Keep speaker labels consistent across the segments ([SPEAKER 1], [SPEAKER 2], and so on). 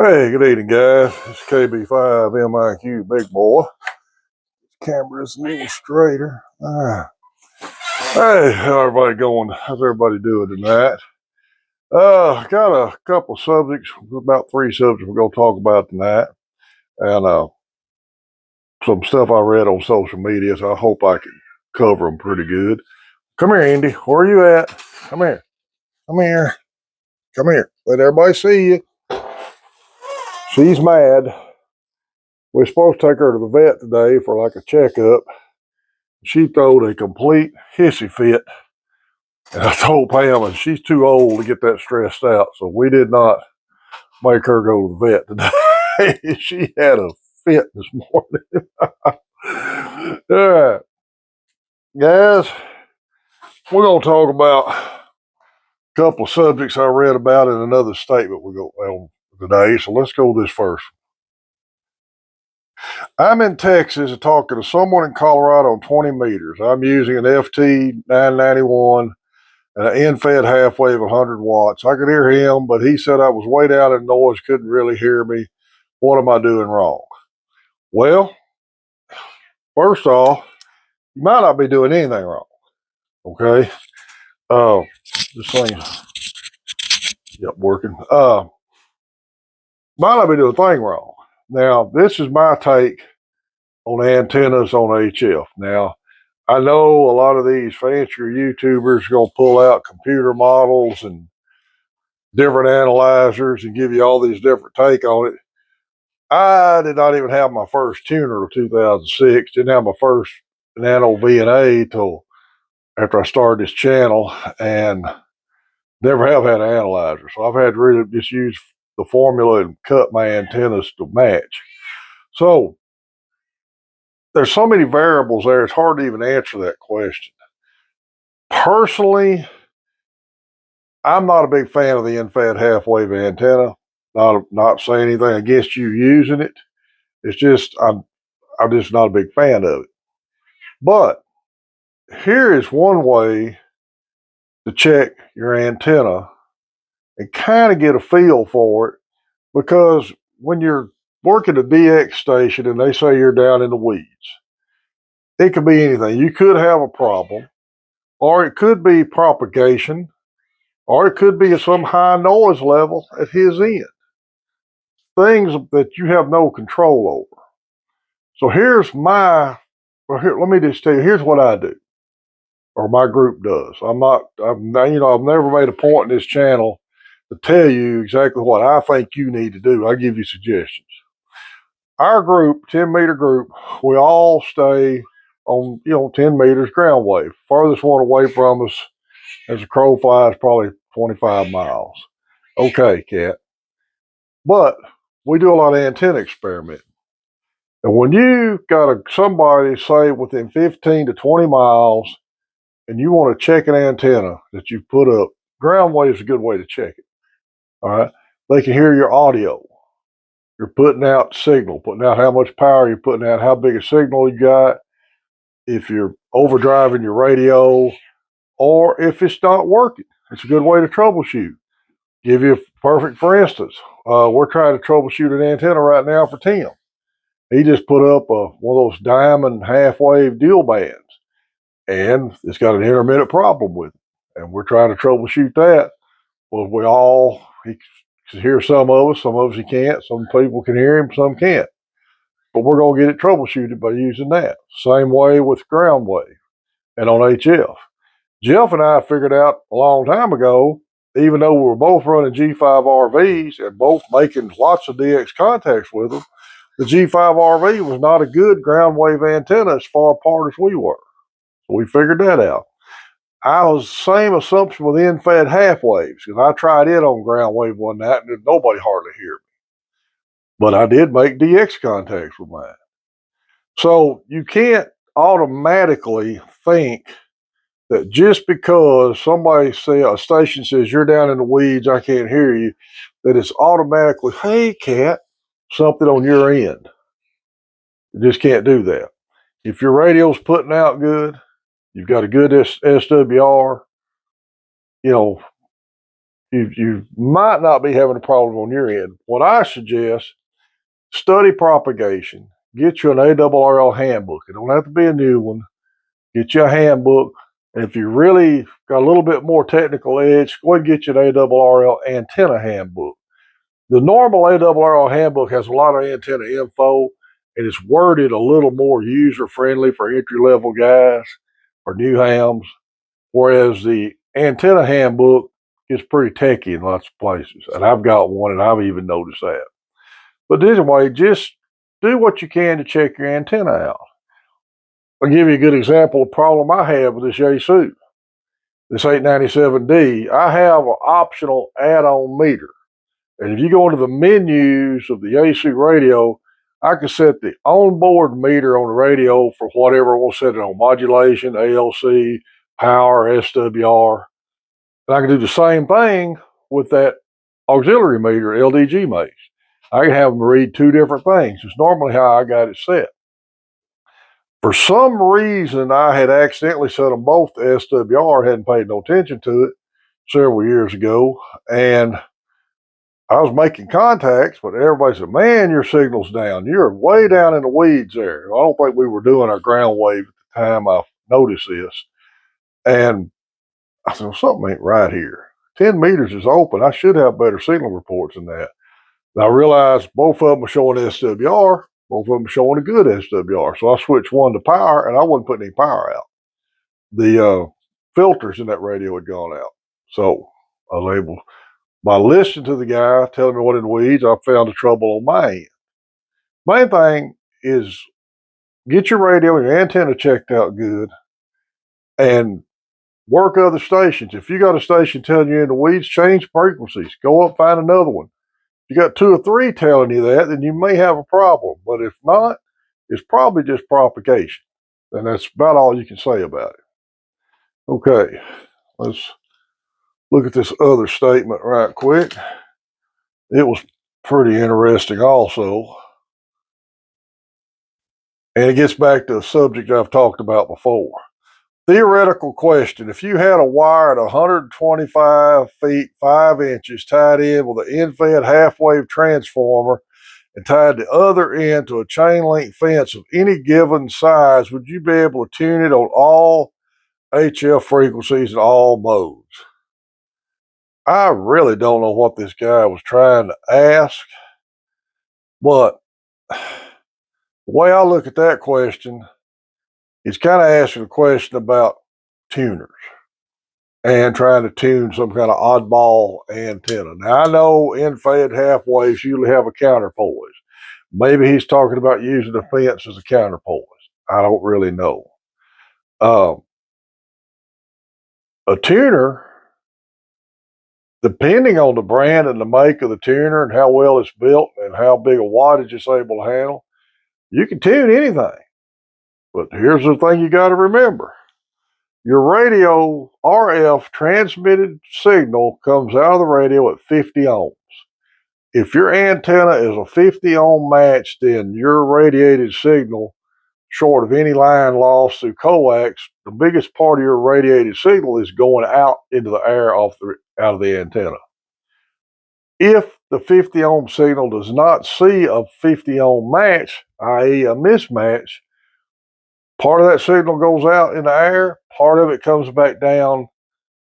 [SPEAKER 1] Hey, good evening, guys. It's KB5 MIQ Big Boy. Camera's a little straighter. Hey, how everybody going? How's everybody doing tonight? Got a couple of subjects, about three subjects we're going to talk about tonight, and some stuff I read on social media, so I hope I can cover them pretty good. Come here, Andy. Where are you at? Come here. Come here. Come here. Let everybody see you. She's mad. We're supposed to take her to the vet today for like a checkup. She throwed a complete hissy fit. And I told Pam, she's too old to get that stressed out. So we did not make her go to the vet today. She had a fit this morning. All right, guys, we're going to talk about a couple of subjects I read about in another statement we go on today. So let's go with this first. I'm in Texas talking to someone in Colorado on 20 meters. I'm using an FT 991 and an end-fed half wave 100 watts. I could hear him, but he said I was way down in noise, couldn't really hear me. What am I doing wrong? Well, first off, you might not be doing anything wrong. Okay. Uh, this thing, yep, working. Might not be doing a thing wrong. Now, this is my take on antennas on HF. Now, I know a lot of these fancier YouTubers are going to pull out computer models and different analyzers and give you all these different take on it. I did not even have my first tuner till 2006. Didn't have my first nano VNA till after I started this channel, and never have had an analyzer. So I've had to really just use the formula and cut my antennas to match. So there's so many variables there, it's hard to even answer that question. Personally, I'm not a big fan of the end-fed half-wave antenna. Not saying anything against you using it. It's just I'm just not a big fan of it. But here is one way to check your antenna and kind of get a feel for it, because when you're working a DX station and they say you're down in the weeds, it could be anything. You could have a problem, or it could be propagation, or it could be some high noise level at his end. Things that you have no control over. So let me just tell you, here's what I do, or my group does. I've never made a point in this channel to tell you exactly what I think you need to do. I give you suggestions. Our group, 10-meter group, we all stay on 10 meters ground wave. Farthest one away from us as a crow flies probably 25 miles. Okay, Cat. But we do a lot of antenna experimenting. And when you got somebody, say, within 15 to 20 miles, and you want to check an antenna that you put up, ground wave is a good way to check it. All right. They can hear your audio. You're putting out signal, putting out how much power you're putting out, how big a signal you got, if you're overdriving your radio, or if it's not working. It's a good way to troubleshoot. Give you for instance, we're trying to troubleshoot an antenna right now for Tim. He just put up one of those diamond half-wave dual bands, and it's got an intermittent problem with it. And we're trying to troubleshoot that. Well, he can hear some of us he can't. Some people can hear him, some can't. But we're going to get it troubleshooted by using that. Same way with ground wave and on HF. Jeff and I figured out a long time ago, even though we were both running G5 RVs and both making lots of DX contacts with them, the G5 RV was not a good ground wave antenna as far apart as we were. So we figured that out. I was same assumption with end-fed half waves, because I tried it on ground wave one night and nobody hardly heard me. But I did make DX contacts with mine. So you can't automatically think that just because a station says you're down in the weeds, I can't hear you, that it's automatically, hey, Cat, something on your end. You just can't do that. If your radio's putting out good, you've got a good SWR, you might not be having a problem on your end. What I suggest, study propagation. Get you an ARRL handbook. It don't have to be a new one. Get you a handbook. And if you really got a little bit more technical edge, go ahead and get you an ARRL antenna handbook. The normal ARRL handbook has a lot of antenna info, and it's worded a little more user-friendly for entry-level guys or new hams, whereas the antenna handbook is pretty techy in lots of places. And I've got one, and I've even noticed that. But anyway, just do what you can to check your antenna out. I'll give you a good example of a problem I have with this Yaesu, this 897D. I have an optional add-on meter. And if you go into the menus of the Yaesu radio, I can set the onboard meter on the radio for whatever I want to set it on, modulation, ALC, power, SWR. And I can do the same thing with that auxiliary meter LDG makes. I can have them read two different things. It's normally how I got it set. For some reason, I had accidentally set them both to SWR, hadn't paid no attention to it several years ago, and I was making contacts, but everybody said, "Man, your signal's down. You're way down in the weeds there." I don't think we were doing our ground wave at the time I noticed this. And I said, well, something ain't right here. 10 meters is open. I should have better signal reports than that. And I realized both of them were showing SWR. Both of them were showing a good SWR. So I switched one to power, and I wasn't putting any power out. The filters in that radio had gone out. So I was able, by listening to the guy telling me what in the weeds, I found the trouble on my end. Main thing is get your radio and your antenna checked out good and work other stations. If you got a station telling you in the weeds, change frequencies. Go up, find another one. If you got two or three telling you that, then you may have a problem. But if not, it's probably just propagation. And that's about all you can say about it. Okay, let's look at this other statement right quick. It was pretty interesting also. And it gets back to a subject I've talked about before. Theoretical question. If you had a wire at 125 feet, 5 inches tied in with an end-fed half-wave transformer and tied the other end to a chain link fence of any given size, would you be able to tune it on all HF frequencies and all modes? I really don't know what this guy was trying to ask, but the way I look at that question, he's kind of asking a question about tuners and trying to tune some kind of oddball antenna. Now, I know end-fed half waves usually have a counterpoise. Maybe he's talking about using the fence as a counterpoise. I don't really know. A tuner, depending on the brand and the make of the tuner and how well it's built and how big a wattage it's able to handle, you can tune anything. But here's the thing you got to remember. Your radio RF transmitted signal comes out of the radio at 50 ohms. If your antenna is a 50 ohm match, then your radiated signal, short of any line loss through coax, the biggest part of your radiated signal is going out into the air out of the antenna. If the 50 ohm signal does not see a 50 ohm match, i.e. a mismatch, part of that signal goes out in the air, part of it comes back down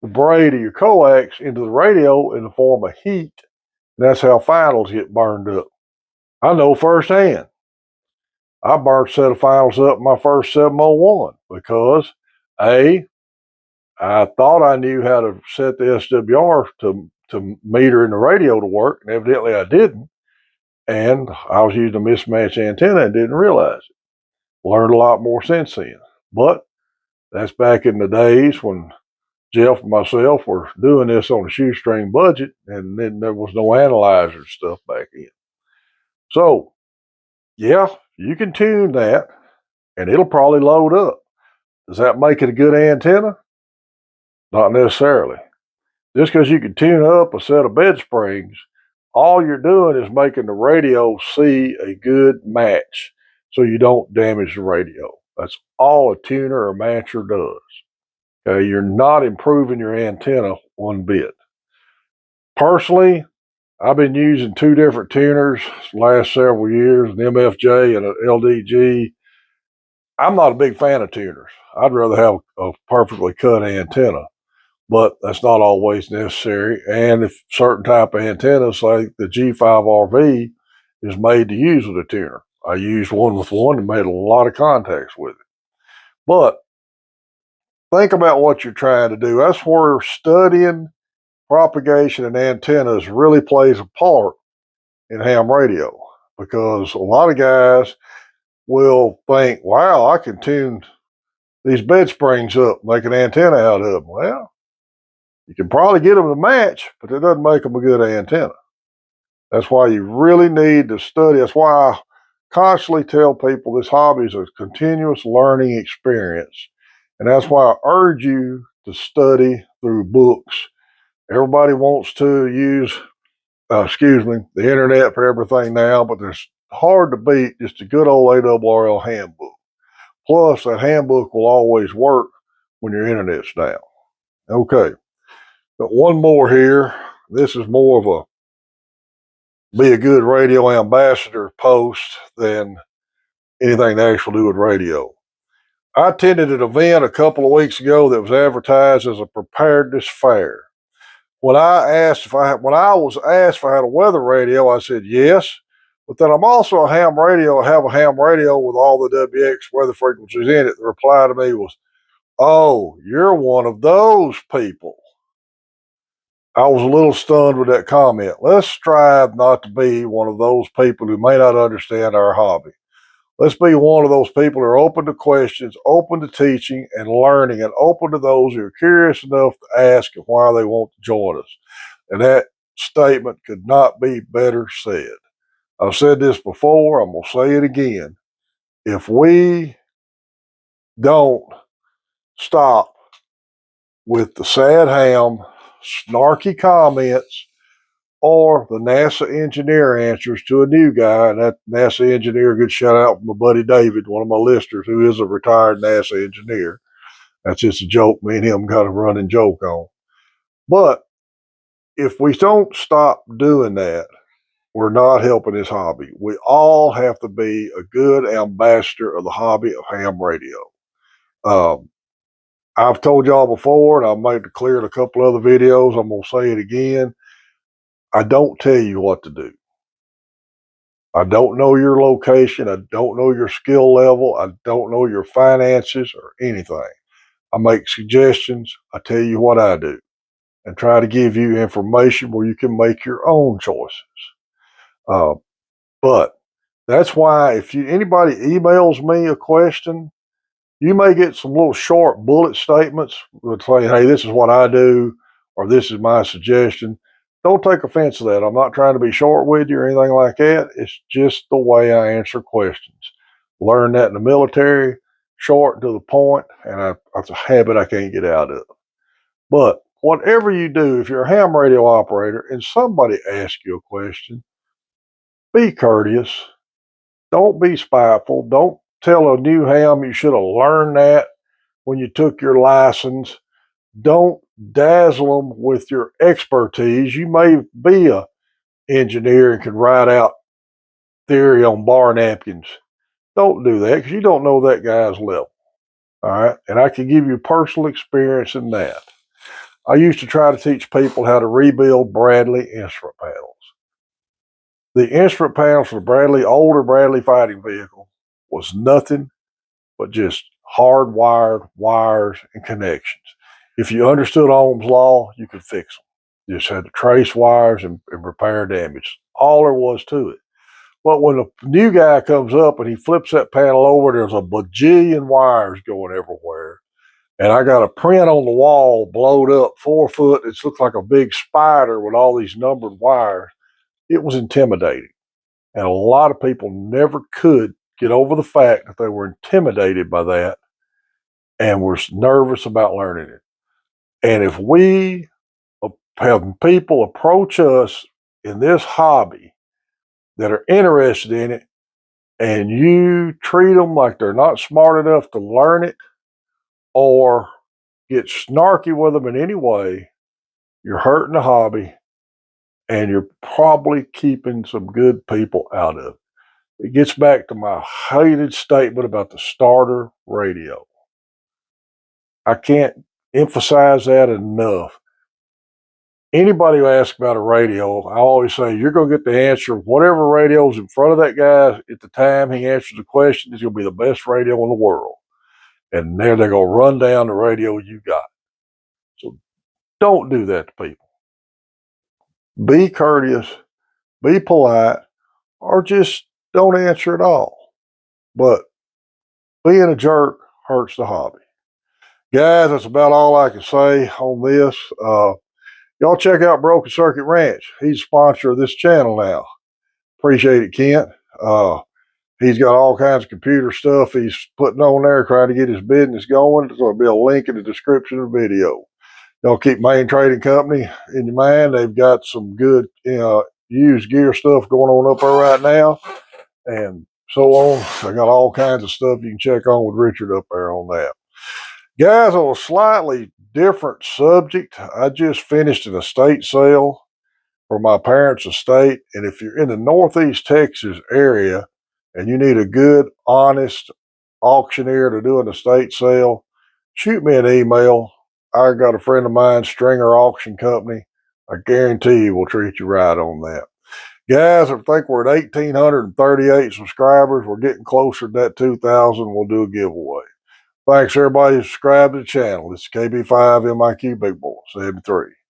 [SPEAKER 1] the braid of your coax into the radio in the form of heat. And that's how finals get burned up. I know firsthand. I burned a set of finals up in my first 701 because I thought I knew how to set the SWR to meter in the radio to work, and evidently I didn't. And I was using a mismatched antenna and didn't realize it. Learned a lot more since then. But that's back in the days when Jeff and myself were doing this on a shoestring budget, and then there was no analyzer stuff back then. So, yeah, you can tune that, and it'll probably load up. Does that make it a good antenna? Not necessarily. Just because you can tune up a set of bed springs, all you're doing is making the radio see a good match so you don't damage the radio. That's all a tuner or matcher does. Okay, you're not improving your antenna one bit. Personally, I've been using two different tuners the last several years, an MFJ and an LDG. I'm not a big fan of tuners. I'd rather have a perfectly cut antenna, but that's not always necessary. And if certain type of antennas, like the G5RV, is made to use with a tuner. I used one with one and made a lot of contacts with it. But think about what you're trying to do. That's where studying propagation and antennas really plays a part in ham radio, because a lot of guys will think, wow, I can tune these bed springs up, make an antenna out of them. Well, you can probably get them to match, but that doesn't make them a good antenna. That's why you really need to study. That's why I constantly tell people this hobby is a continuous learning experience. And that's why I urge you to study through books. Everybody wants to use, the internet for everything now, but it's hard to beat just a good old ARRL handbook. Plus, that handbook will always work when your internet's down. Okay, got one more here. This is more of a be a good radio ambassador post than anything to actually do with radio. I attended an event a couple of weeks ago that was advertised as a preparedness fair. When I was asked if I had a weather radio, I said yes. But then I'm also a ham radio. I have a ham radio with all the WX weather frequencies in it. The reply to me was, "Oh, you're one of those people." I was a little stunned with that comment. Let's strive not to be one of those people who may not understand our hobby. Let's be one of those people who are open to questions, open to teaching and learning, and open to those who are curious enough to ask and why they want to join us. And that statement could not be better said. I've said this before, I'm going to say it again. If we don't stop with the sad ham, snarky comments, or the NASA engineer answers to a new guy, and that NASA engineer, good shout out from my buddy David, one of my listeners, who is a retired NASA engineer. That's just a joke me and him got a running joke on. But if we don't stop doing that, we're not helping this hobby. We all have to be a good ambassador of the hobby of ham radio. Um, I've told y'all before, and I've made it clear in a couple other videos, I'm going to say it again. I don't tell you what to do. I don't know your location. I don't know your skill level. I don't know your finances or anything. I make suggestions. I tell you what I do and try to give you information where you can make your own choices. Uh, but that's why if anybody emails me a question, you may get some little short bullet statements that say, hey, this is what I do, or this is my suggestion. Don't take offense to that. I'm not trying to be short with you or anything like that. It's just the way I answer questions. Learned that in the military, short and to the point, and that's a habit I can't get out of. But whatever you do, if you're a ham radio operator and somebody asks you a question, be courteous. Don't be spiteful. Don't tell a new ham you should have learned that when you took your license. Don't dazzle them with your expertise. You may be a engineer and can write out theory on bar napkins. Don't do that because you don't know that guy's level. All right. And I can give you personal experience in that. I used to try to teach people how to rebuild Bradley instrument panels. The instrument panels for the older Bradley fighting vehicle was nothing but just hardwired wires and connections. If you understood Ohm's law, you could fix them. You just had to trace wires and repair damage. All there was to it. But when a new guy comes up and he flips that panel over, there's a bajillion wires going everywhere. And I got a print on the wall, blowed up 4 foot. It looks like a big spider with all these numbered wires. It was intimidating. And a lot of people never could get over the fact that they were intimidated by that and were nervous about learning it. And if we have people approach us in this hobby that are interested in it, and you treat them like they're not smart enough to learn it or get snarky with them in any way, you're hurting the hobby and you're probably keeping some good people out of it. It gets back to my hated statement about the starter radio. I can't emphasize that enough. Anybody who asks about a radio, I always say you're going to get the answer. Whatever radio's in front of that guy at the time he answers the question is going to be the best radio in the world. And there they're going to run down the radio you got. So don't do that to people. Be courteous, be polite, or just don't answer at all. But being a jerk hurts the hobby. Guys, that's about all I can say on this. Y'all check out Broken Circuit Ranch. He's a sponsor of this channel now. Appreciate it, Kent. Uh, he's got all kinds of computer stuff he's putting on there, trying to get his business going. There's going to be a link in the description of the video. Y'all keep Main Trading Company in your mind. They've got some good used gear stuff going on up there right now, and so on. I got all kinds of stuff you can check on with Richard up there on that. Guys, on a slightly different subject, I just finished an estate sale for my parents' estate. And if you're in the Northeast Texas area and you need a good, honest auctioneer to do an estate sale, shoot me an email. I got a friend of mine, Stringer Auction Company. I guarantee you will treat you right on that. Guys, I think we're at 1,838 subscribers. We're getting closer to that 2,000. We'll do a giveaway. Thanks everybody who subscribed to the channel. This is KB5 MIQ Big Boy 73.